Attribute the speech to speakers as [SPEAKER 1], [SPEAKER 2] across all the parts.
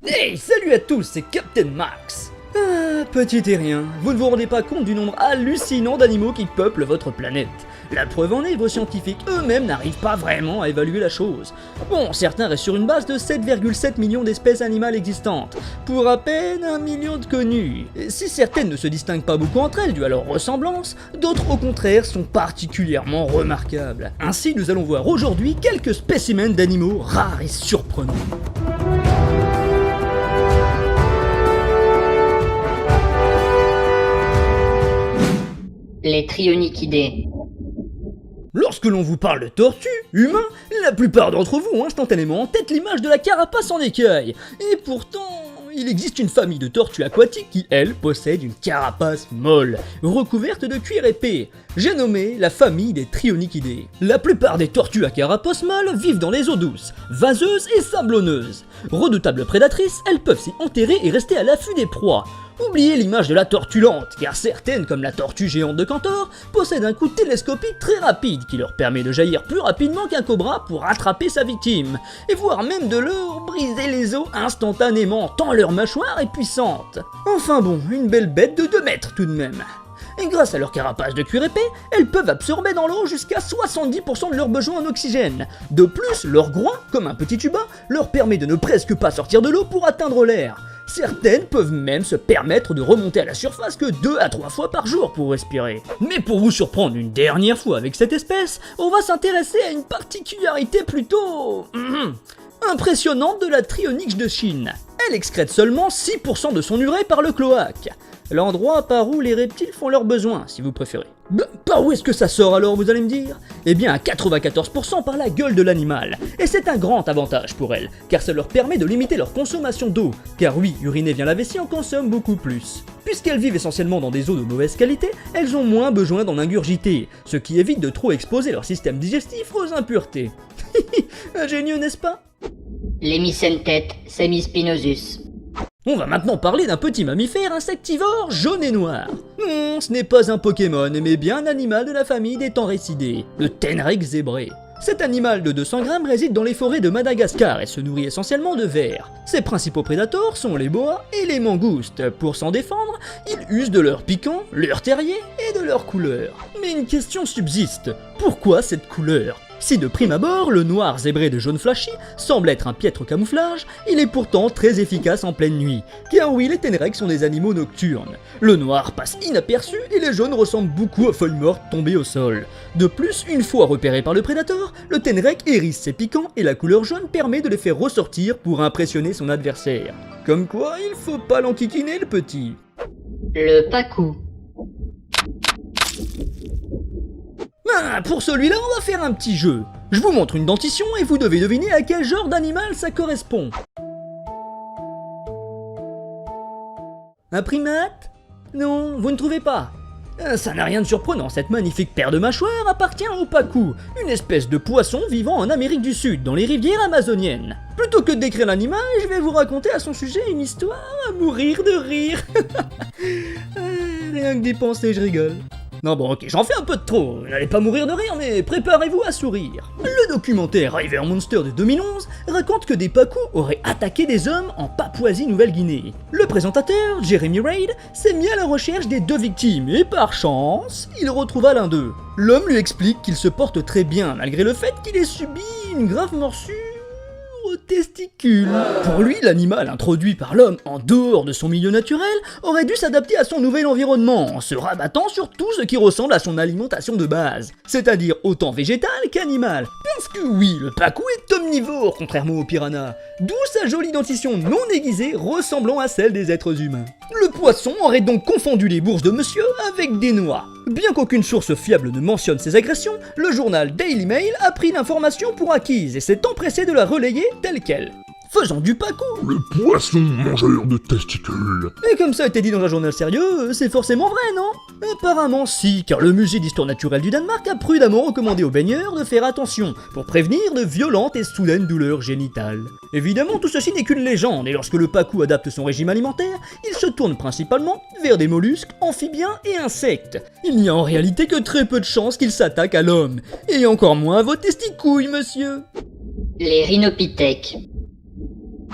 [SPEAKER 1] Hey, salut à tous, c'est Captain Max. Petit et rien, vous ne vous rendez pas compte du nombre hallucinant d'animaux qui peuplent votre planète. La preuve en est, vos scientifiques eux-mêmes n'arrivent pas vraiment à évaluer la chose. Bon, certains restent sur une base de 7,7 millions d'espèces animales existantes, pour à peine 1 million de connues. Si certaines ne se distinguent pas beaucoup entre elles dû à leur ressemblance, d'autres au contraire sont particulièrement remarquables. Ainsi, nous allons voir aujourd'hui quelques spécimens d'animaux rares et surprenants.
[SPEAKER 2] Les Trionychidés.
[SPEAKER 1] Lorsque l'on vous parle de tortues, humains, la plupart d'entre vous ont instantanément en tête l'image de la carapace en écaille. Et pourtant, il existe une famille de tortues aquatiques qui, elle, possède une carapace molle, recouverte de cuir épais. J'ai nommé la famille des Trionychidés. La plupart des tortues à carapace molle vivent dans les eaux douces, vaseuses et sablonneuses. Redoutables prédatrices, elles peuvent s'y enterrer et rester à l'affût des proies. Oubliez l'image de la tortue lente, car certaines, comme la tortue géante de Cantor, possèdent un coup télescopique très rapide qui leur permet de jaillir plus rapidement qu'un cobra pour attraper sa victime, et voire même de leur briser les os instantanément, tant leur mâchoire est puissante. Enfin bon, une belle bête de 2 mètres tout de même. Et grâce à leur carapace de cuir épais, elles peuvent absorber dans l'eau jusqu'à 70% de leurs besoins en oxygène. De plus, leur groin, comme un petit tuba, leur permet de ne presque pas sortir de l'eau pour atteindre l'air. Certaines peuvent même se permettre de remonter à la surface que 2 à 3 fois par jour pour respirer. Mais pour vous surprendre une dernière fois avec cette espèce, on va s'intéresser à une particularité plutôt impressionnante de la Trionyx de Chine. Elle excrète seulement 6% de son urée par le cloaque. L'endroit par où les reptiles font leurs besoins, si vous préférez. Par où est-ce que ça sort alors, vous allez me dire? Eh bien à 94% par la gueule de l'animal. Et c'est un grand avantage pour elles, car ça leur permet de limiter leur consommation d'eau. Car oui, uriner vient la vessie en consomme beaucoup plus. Puisqu'elles vivent essentiellement dans des eaux de mauvaise qualité, elles ont moins besoin d'en ingurgiter, ce qui évite de trop exposer leur système digestif aux impuretés. Ingénieux, n'est-ce pas?
[SPEAKER 2] Les mycentètes Semispinosus.
[SPEAKER 1] On va maintenant parler d'un petit mammifère insectivore jaune et noir. Ce n'est pas un Pokémon, mais bien un animal de la famille des Tenrecidés, le Tenrec zébré. Cet animal de 200 grammes réside dans les forêts de Madagascar et se nourrit essentiellement de vers. Ses principaux prédateurs sont les boas et les mangoustes. Pour s'en défendre, ils usent de leur piquant, leur terrier et de leur couleur. Mais une question subsiste, pourquoi cette couleur ? Si de prime abord, le noir zébré de jaune flashy semble être un piètre camouflage, il est pourtant très efficace en pleine nuit. Car oui, les Tenrecs sont des animaux nocturnes. Le noir passe inaperçu et les jaunes ressemblent beaucoup à feuilles mortes tombées au sol. De plus, une fois repéré par le prédateur, le Tenrec hérisse ses piquants et la couleur jaune permet de les faire ressortir pour impressionner son adversaire. Comme quoi, il faut pas l'enquiquiner le petit.
[SPEAKER 2] Le Pacou.
[SPEAKER 1] Pour celui-là, on va faire un petit jeu. Je vous montre une dentition et vous devez deviner à quel genre d'animal ça correspond. Un primate? Non, vous ne trouvez pas? Ça n'a rien de surprenant, cette magnifique paire de mâchoires appartient au pacou, une espèce de poisson vivant en Amérique du Sud, dans les rivières amazoniennes. Plutôt que de décrire l'animal, je vais vous raconter à son sujet une histoire à mourir de rire. Rien que d'y penser, je rigole. Non bon ok, j'en fais un peu de trop, n'allez pas mourir de rire, mais préparez-vous à sourire. Le documentaire River Monster de 2011 raconte que des pacous auraient attaqué des hommes en Papouasie-Nouvelle-Guinée. Le présentateur, Jeremy Reid, s'est mis à la recherche des 2 victimes et par chance, il retrouva l'un d'eux. L'homme lui explique qu'il se porte très bien malgré le fait qu'il ait subi une grave morsure aux testicules. Pour lui, l'animal introduit par l'homme en dehors de son milieu naturel aurait dû s'adapter à son nouvel environnement en se rabattant sur tout ce qui ressemble à son alimentation de base, c'est-à-dire autant végétal qu'animal. Parce que oui, le pacou est omnivore contrairement au piranha, d'où sa jolie dentition non aiguisée ressemblant à celle des êtres humains. Le poisson aurait donc confondu les bourses de monsieur avec des noix. Bien qu'aucune source fiable ne mentionne ces agressions, le journal Daily Mail a pris l'information pour acquise et s'est empressé de la relayer telle quelle. Faisant du pacou.
[SPEAKER 3] Le poisson mangeur de testicules.
[SPEAKER 1] Et comme ça a été dit dans un journal sérieux, c'est forcément vrai, non? Apparemment si, car le musée d'histoire naturelle du Danemark a prudemment recommandé aux baigneurs de faire attention pour prévenir de violentes et soudaines douleurs génitales. Évidemment, tout ceci n'est qu'une légende, et lorsque le pacou adapte son régime alimentaire, il se tourne principalement vers des mollusques, amphibiens et insectes. Il n'y a en réalité que très peu de chances qu'il s'attaque à l'homme, et encore moins à vos testicouilles, monsieur.
[SPEAKER 2] Les rhinopithèques.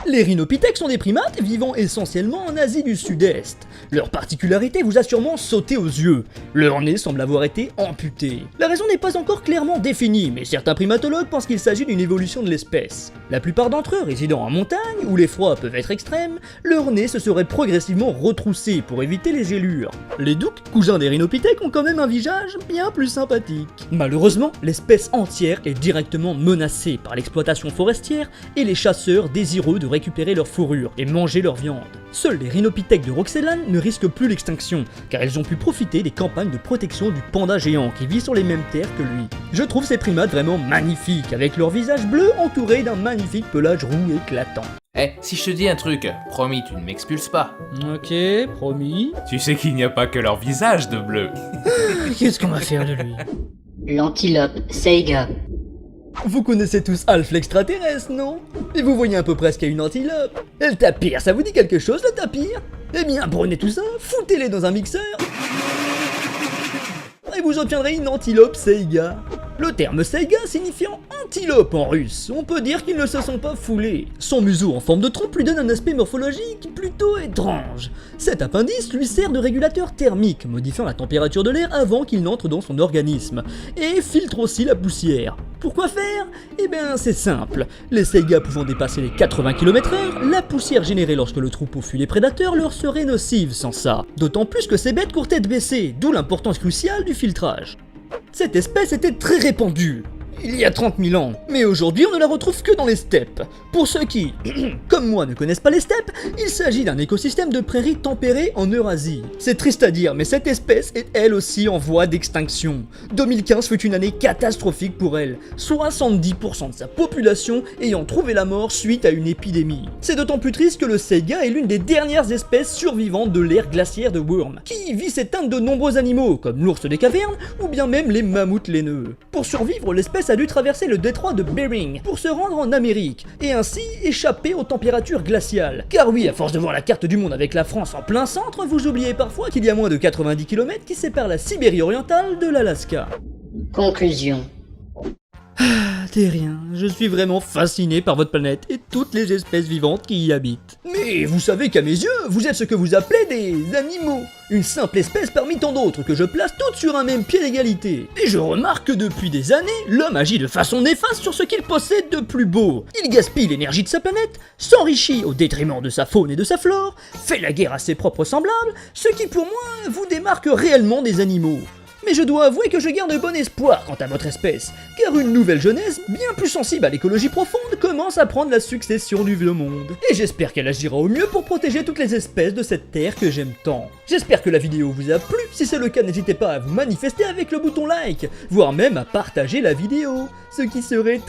[SPEAKER 1] Les rhinopithèques sont des primates vivant essentiellement en Asie du Sud-Est. Leur particularité vous a sûrement sauté aux yeux. Leur nez semble avoir été amputé. La raison n'est pas encore clairement définie, mais certains primatologues pensent qu'il s'agit d'une évolution de l'espèce. La plupart d'entre eux résidant en montagne, où les froids peuvent être extrêmes, leur nez se serait progressivement retroussé pour éviter les gélures. Les douks, cousins des rhinopithèques, ont quand même un visage bien plus sympathique. Malheureusement, l'espèce entière est directement menacée par l'exploitation forestière et les chasseurs désireux de récupérer leur fourrure et manger leur viande. Seuls les rhinopithèques de Roxelane ne risquent plus l'extinction, car ils ont pu profiter des campagnes de protection du panda géant qui vit sur les mêmes terres que lui. Je trouve ces primates vraiment magnifiques, avec leur visage bleu entouré d'un magnifique pelage roux éclatant.
[SPEAKER 4] Si je te dis un truc, promis, tu ne m'expulses pas.
[SPEAKER 1] Ok, promis.
[SPEAKER 4] Tu sais qu'il n'y a pas que leur visage de bleu.
[SPEAKER 1] Qu'est-ce qu'on va faire de lui?
[SPEAKER 2] L'antilope Saiga.
[SPEAKER 1] Vous connaissez tous Alf l'extraterrestre, non? Et vous voyez à peu près ce qu'est une antilope. Et le tapir, ça vous dit quelque chose, le tapir? Eh bien, prenez tout ça, foutez-les dans un mixeur, et vous obtiendrez une antilope Saiga. Le terme Saiga signifiant antilope en russe, on peut dire qu'ils ne se sont pas foulés. Son museau en forme de trompe lui donne un aspect morphologique plutôt étrange. Cet appendice lui sert de régulateur thermique, modifiant la température de l'air avant qu'il n'entre dans son organisme, et filtre aussi la poussière. Pourquoi faire? Eh bien c'est simple, les Saigas pouvant dépasser les 80 km/h, la poussière générée lorsque le troupeau fuit les prédateurs leur serait nocive sans ça. D'autant plus que ces bêtes courent tête baissée, d'où l'importance cruciale du filtrage. Cette espèce était très répandue il y a 30 000 ans, mais aujourd'hui on ne la retrouve que dans les steppes. Pour ceux qui, comme moi, ne connaissent pas les steppes, il s'agit d'un écosystème de prairies tempérées en Eurasie. C'est triste à dire, mais cette espèce est elle aussi en voie d'extinction. 2015 fut une année catastrophique pour elle, 70% de sa population ayant trouvé la mort suite à une épidémie. C'est d'autant plus triste que le Saiga est l'une des dernières espèces survivantes de l'ère glaciaire de Würm, qui vit s'éteindre de nombreux animaux, comme l'ours des cavernes ou bien même les mammouths laineux. Pour survivre, l'espèce a dû traverser le détroit de Bering pour se rendre en Amérique, et ainsi échapper aux températures glaciales. Car oui, à force de voir la carte du monde avec la France en plein centre, vous oubliez parfois qu'il y a moins de 90 km qui séparent la Sibérie orientale de l'Alaska.
[SPEAKER 2] Conclusion.
[SPEAKER 1] Terrien, je suis vraiment fasciné par votre planète et toutes les espèces vivantes qui y habitent. Mais vous savez qu'à mes yeux, vous êtes ce que vous appelez des animaux. Une simple espèce parmi tant d'autres que je place toutes sur un même pied d'égalité. Et je remarque que depuis des années, l'homme agit de façon néfaste sur ce qu'il possède de plus beau. Il gaspille l'énergie de sa planète, s'enrichit au détriment de sa faune et de sa flore, fait la guerre à ses propres semblables, ce qui pour moi vous démarque réellement des animaux. Mais je dois avouer que je garde bon espoir quant à votre espèce, car une nouvelle jeunesse, bien plus sensible à l'écologie profonde, commence à prendre la succession du vieux monde. Et j'espère qu'elle agira au mieux pour protéger toutes les espèces de cette terre que j'aime tant. J'espère que la vidéo vous a plu, si c'est le cas n'hésitez pas à vous manifester avec le bouton like, voire même à partager la vidéo, ce qui serait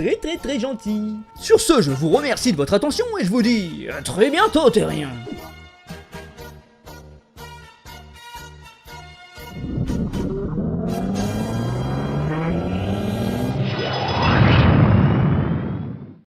[SPEAKER 1] très gentil. Sur ce, je vous remercie de votre attention et je vous dis à très bientôt, terriens.